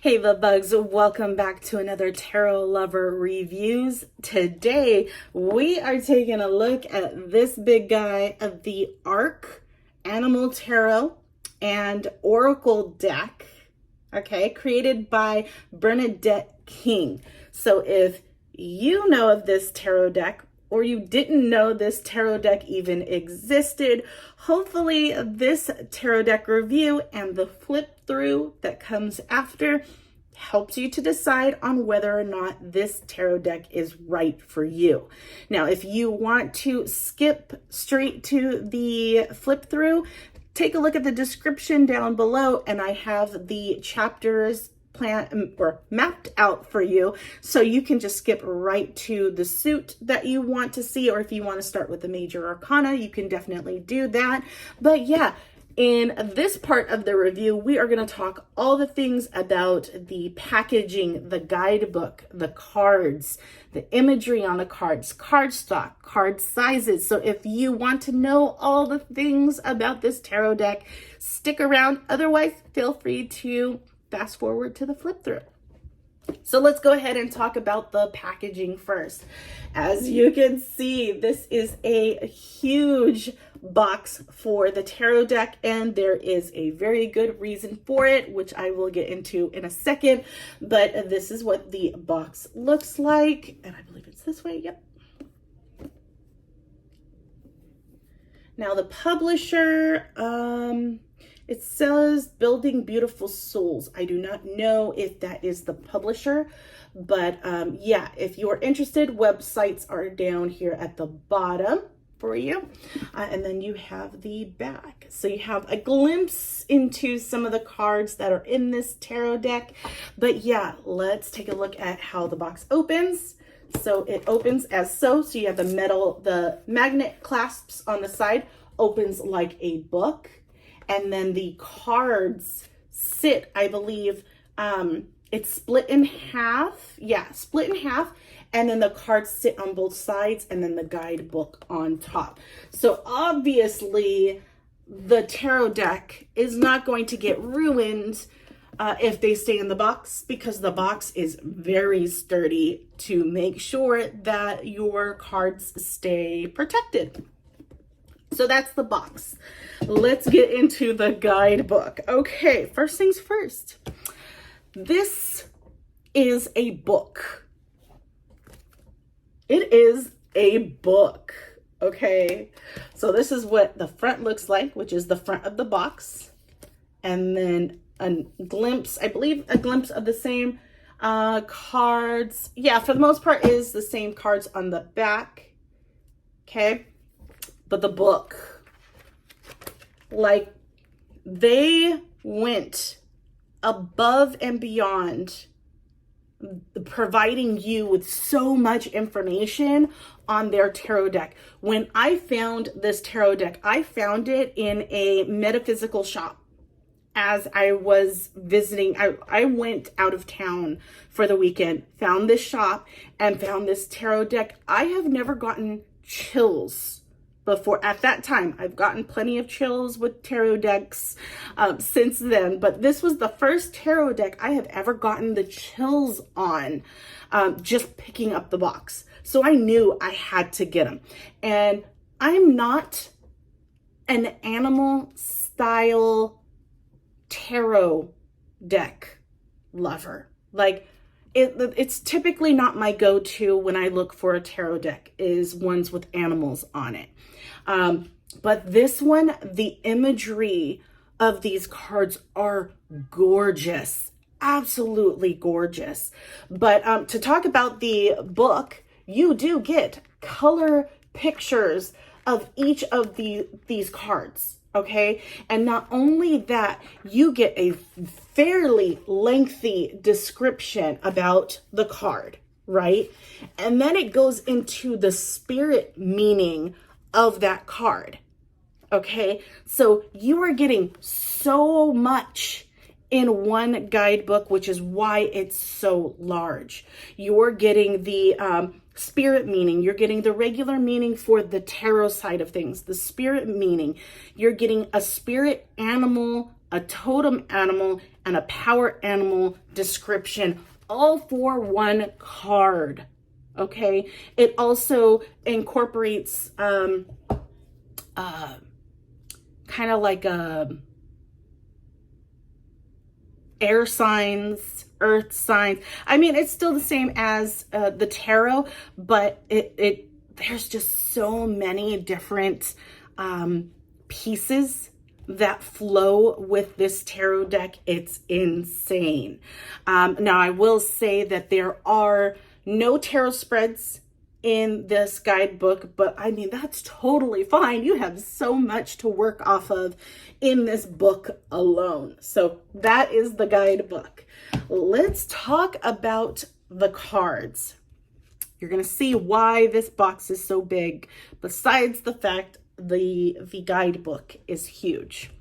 Hey the bugs, welcome back to another Tarot Lover Reviews. Today we are taking a look at this big guy of the Animal Tarot and Oracle deck, okay, created by Bernadette King. So if you know of this tarot deck, or you didn't know this tarot deck even existed, hopefully this tarot deck review and the flip through that comes after helps you to decide on whether or not this tarot deck is right for you. Now, if you want to skip straight to the flip through, take a look at the description down below, and I have the chapters plan or mapped out for you, so you can just skip right to the suit that you want to see, or if you want to start with the major arcana, you can definitely do that. But yeah, in this part of the review, we are going to talk all the things about the packaging, the guidebook, the cards, the imagery on the cards, card stock, card sizes. So if you want to know all the things about this tarot deck, stick around. Otherwise, feel free to fast forward to the flip through. So let's go ahead and talk about the packaging first. As you can see, this is a huge box for the tarot deck, and there is a very good reason for it, which I will get into in a second. But this is what the box looks like, and I believe it's this way. Yep. Now the publisher, it says Building Beautiful Souls. I do not know if that is the publisher, but yeah, if you're interested, websites are down here at the bottom for you. And then you have the back. So you have a glimpse into some of the cards that are in this tarot deck. But yeah, let's take a look at how the box opens. So it opens as so. So you have the magnet clasps on the side, opens like a book. And then the cards sit, I believe, it's split in half. Yeah, split in half. And then the cards sit on both sides, and then the guidebook on top. So obviously, the tarot deck is not going to get ruined if they stay in the box, because the box is very sturdy to make sure that your cards stay protected. So that's the box. Let's get into the guidebook. Okay, first things first. This is a book. It is a book, okay? So this is what the front looks like, which is the front of the box. And then a glimpse, I believe a glimpse of the same cards. Yeah, for the most part is the same cards on the back, okay? But the book, like, they went above and beyond providing you with so much information on their tarot deck. When I found this tarot deck, I found it in a metaphysical shop. As I was visiting, I went out of town for the weekend, found this shop, and found this tarot deck. I have never gotten chills before. At that time, I've gotten plenty of chills with tarot decks since then, but this was the first tarot deck I have ever gotten the chills on just picking up the box. So I knew I had to get them. And I'm not an animal style tarot deck lover. Like, it's typically not my go-to when I look for a tarot deck, is ones with animals on it. But this one, the imagery of these cards are gorgeous, absolutely gorgeous. But to talk about the book, you do get color pictures of each of these cards. Okay, and not only that, you get a fairly lengthy description about the card, right? And then it goes into the spirit meaning of that card. Okay, so you are getting so much in one guidebook, which is why it's so large. You're getting the spirit meaning, you're getting the regular meaning for the tarot side of things, the spirit meaning, you're getting a spirit animal, a totem animal, and a power animal description, all for one card. Okay, it also incorporates kind of like air signs, earth signs. I mean, it's still the same as the tarot, but there's just so many different pieces that flow with this tarot deck. It's insane. Now, I will say that there are no tarot spreads in this guidebook, but I mean, that's totally fine. You have so much to work off of in this book alone. So that is the guidebook. Let's talk about the cards. You're going to see why this box is so big, besides the fact the guidebook is huge.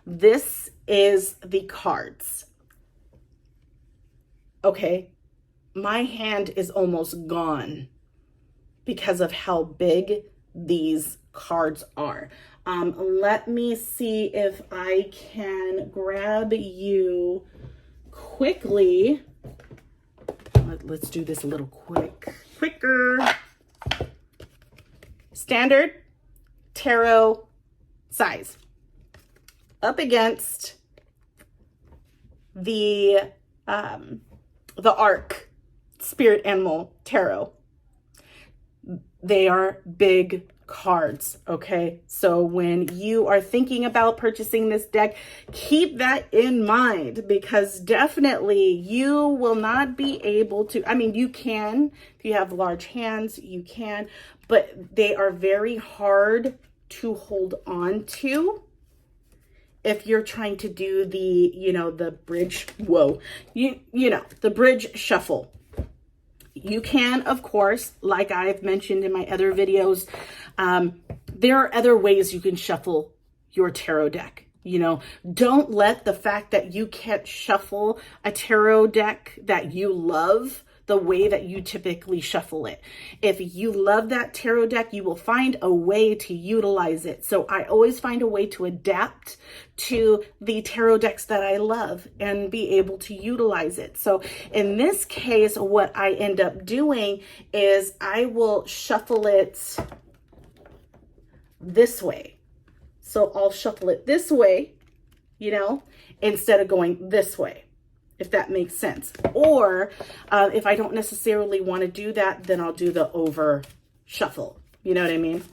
This is the cards. Okay, my hand is almost gone because of how big these cards are. Let me see if I can grab you quickly. Let's do this a little quicker. Standard tarot size up against the Arc Spirit Animal Tarot. They are big cards, okay? So when you are thinking about purchasing this deck, keep that in mind, because definitely you will not be able to, I mean, you can, if you have large hands, you can, but they are very hard to hold on to if you're trying to do the, the bridge, the bridge shuffle. You can, of course, like I've mentioned in my other videos, there are other ways you can shuffle your tarot deck. Don't let the fact that you can't shuffle a tarot deck that you love the way that you typically shuffle it. If you love that tarot deck, you will find a way to utilize it. So I always find a way to adapt to the tarot decks that I love and be able to utilize it. So in this case, what I end up doing is I will shuffle it this way. So I'll shuffle it this way, instead of going this way, if that makes sense. Or if I don't necessarily want to do that, then I'll do the over shuffle. You know what I mean?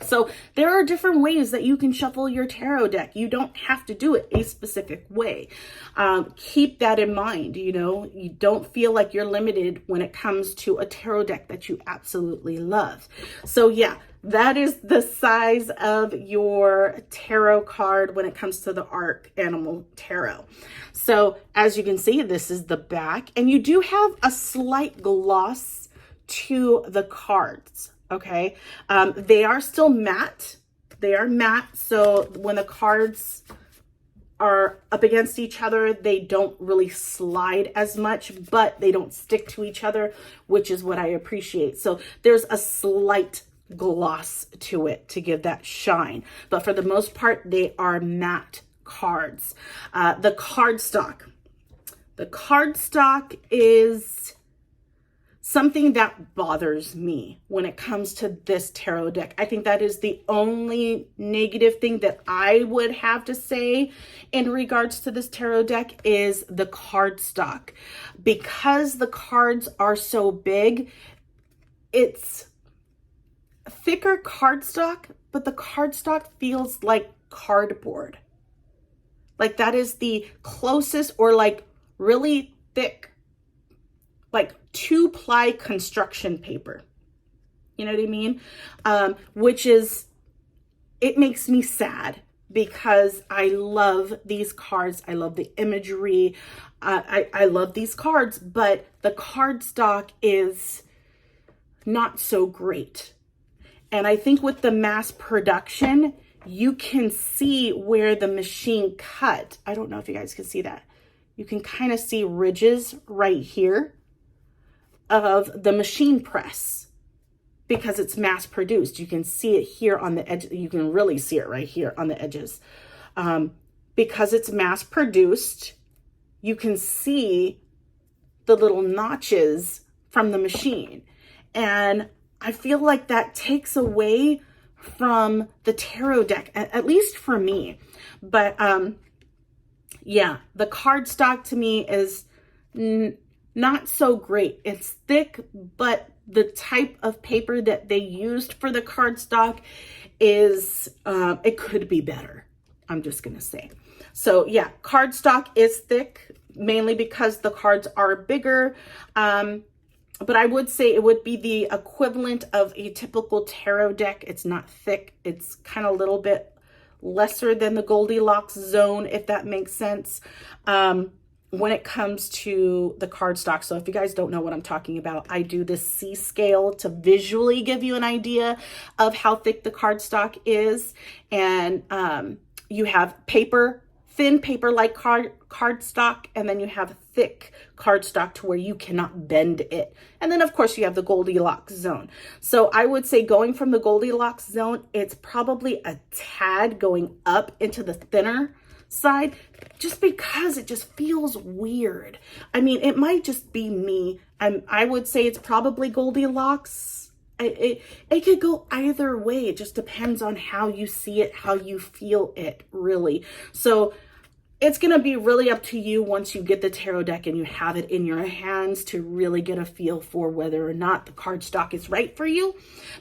So there are different ways that you can shuffle your tarot deck. You don't have to do it a specific way. Keep that in mind. You don't feel like you're limited when it comes to a tarot deck that you absolutely love. So yeah, that is the size of your tarot card when it comes to the Arc Animal Tarot. So as you can see, this is the back, and you do have a slight gloss to the cards. Okay. They are still matte. They are matte. So when the cards are up against each other, they don't really slide as much, but they don't stick to each other, which is what I appreciate. So there's a slight gloss to it to give that shine, but for the most part, they are matte cards. The cardstock is something that bothers me when it comes to this tarot deck. I think that is the only negative thing that I would have to say in regards to this tarot deck is the cardstock. Because the cards are so big, it's thicker cardstock, but the cardstock feels like cardboard. Like that is the closest, or like really thick, like 2-ply construction paper. You know what I mean? It makes me sad because I love these cards. I love the imagery. I love these cards, but the cardstock is not so great. And I think with the mass production, you can see where the machine cut. I don't know if you guys can see that. You can kind of see ridges right here of the machine press because it's mass produced. You can see it here on the edge. You can really see it right here on the edges. because it's mass produced, you can see the little notches from the machine. And I feel like that takes away from the tarot deck, at least for me. But yeah, the cardstock to me is not so great. It's thick, but the type of paper that they used for the cardstock is, it could be better. I'm just gonna say. So yeah, cardstock is thick, mainly because the cards are bigger. But I would say it would be the equivalent of a typical tarot deck. It's not thick. It's kind of a little bit lesser than the Goldilocks zone, if that makes sense, when it comes to the cardstock. So if you guys don't know what I'm talking about, I do this C scale to visually give you an idea of how thick the cardstock is. And you have paper, thin paper like cardstock, and then you have thick cardstock to where you cannot bend it. And then of course you have the Goldilocks zone. So I would say going from the Goldilocks zone, it's probably a tad going up into the thinner side, just because it just feels weird. I mean, it might just be me. I would say it's probably Goldilocks. It could go either way. It just depends on how you see it, how you feel it, really. So it's going to be really up to you once you get the tarot deck and you have it in your hands to really get a feel for whether or not the cardstock is right for you.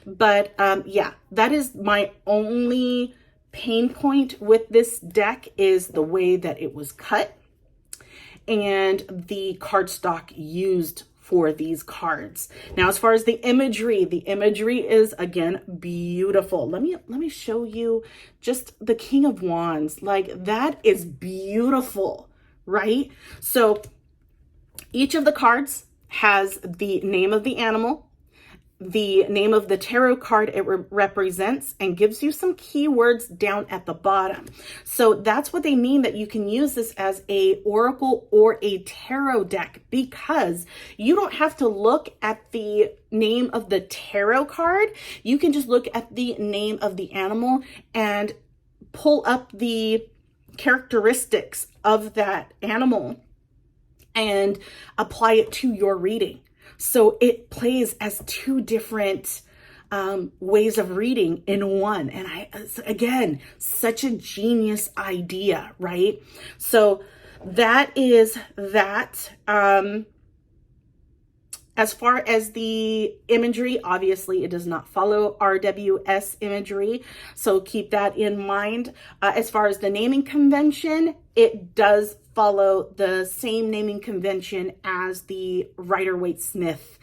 But yeah, that is my only pain point with this deck, is the way that it was cut and the cardstock used for these cards. Now, as far as the imagery is, again, beautiful. Let me show you just the King of Wands. Like, that is beautiful, right? So each of the cards has the name of the animal, the name of the tarot card it represents, and gives you some keywords down at the bottom. So that's what they mean, that you can use this as a oracle or a tarot deck, because you don't have to look at the name of the tarot card. You can just look at the name of the animal and pull up the characteristics of that animal and apply it to your reading. So it plays as two different ways of reading in one. And again, such a genius idea, right? So that is that. As far as the imagery, obviously it does not follow RWS imagery, so keep that in mind. As far as the naming convention, it does follow the same naming convention as the Rider-Waite-Smith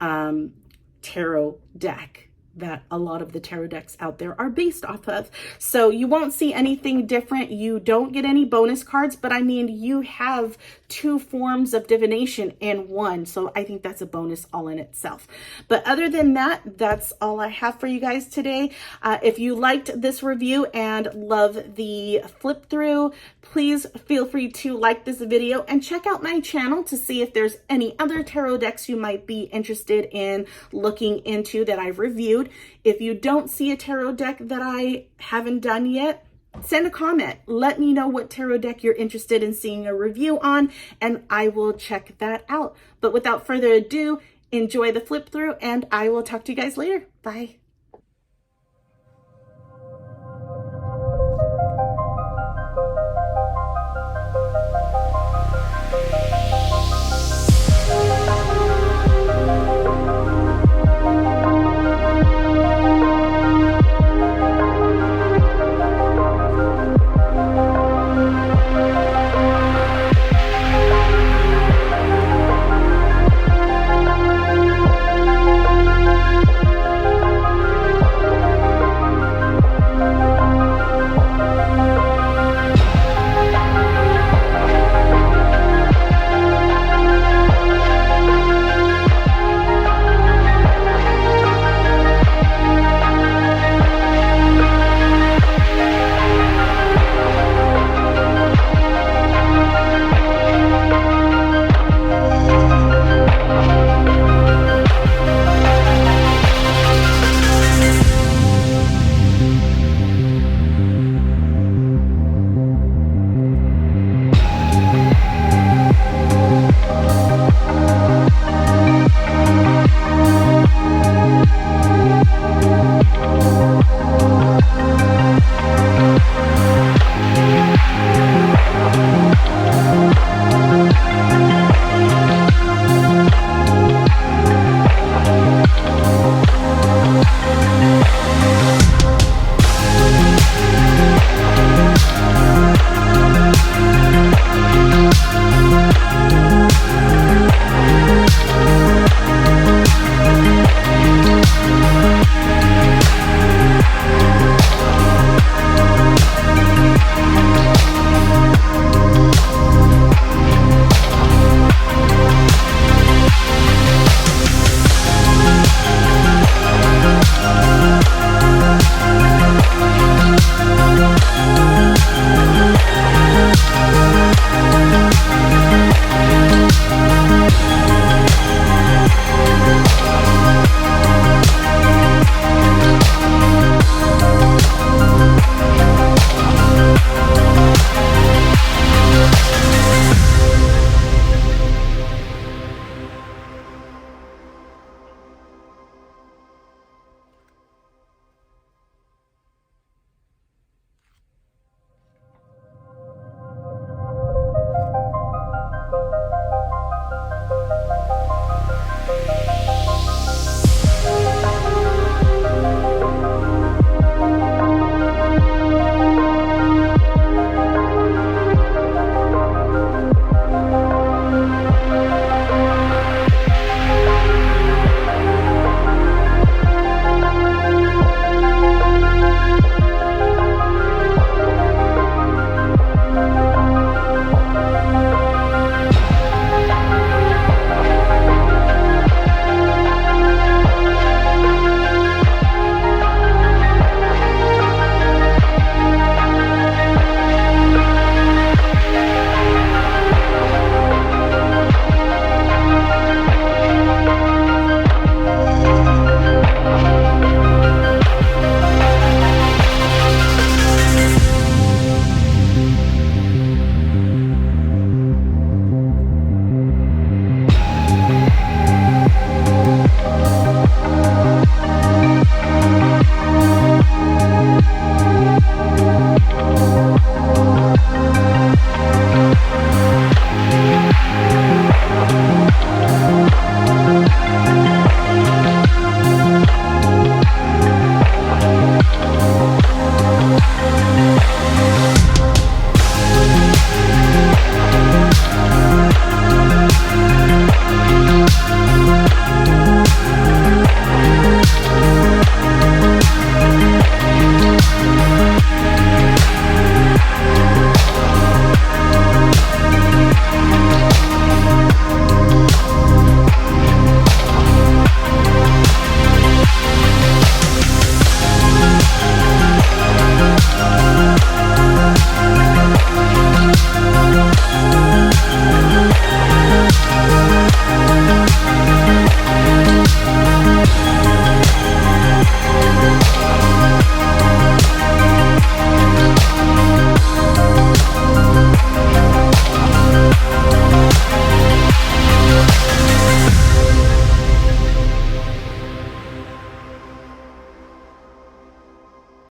tarot deck that a lot of the tarot decks out there are based off of. So you won't see anything different. You don't get any bonus cards, but I mean, you have two forms of divination in one. So I think that's a bonus all in itself. But other than that, that's all I have for you guys today. If you liked this review and love the flip through, please feel free to like this video and check out my channel to see if there's any other tarot decks you might be interested in looking into that I've reviewed. If you don't see a tarot deck that I haven't done yet, send a comment. Let me know what tarot deck you're interested in seeing a review on, and I will check that out. But without further ado, enjoy the flip through, and I will talk to you guys later. Bye.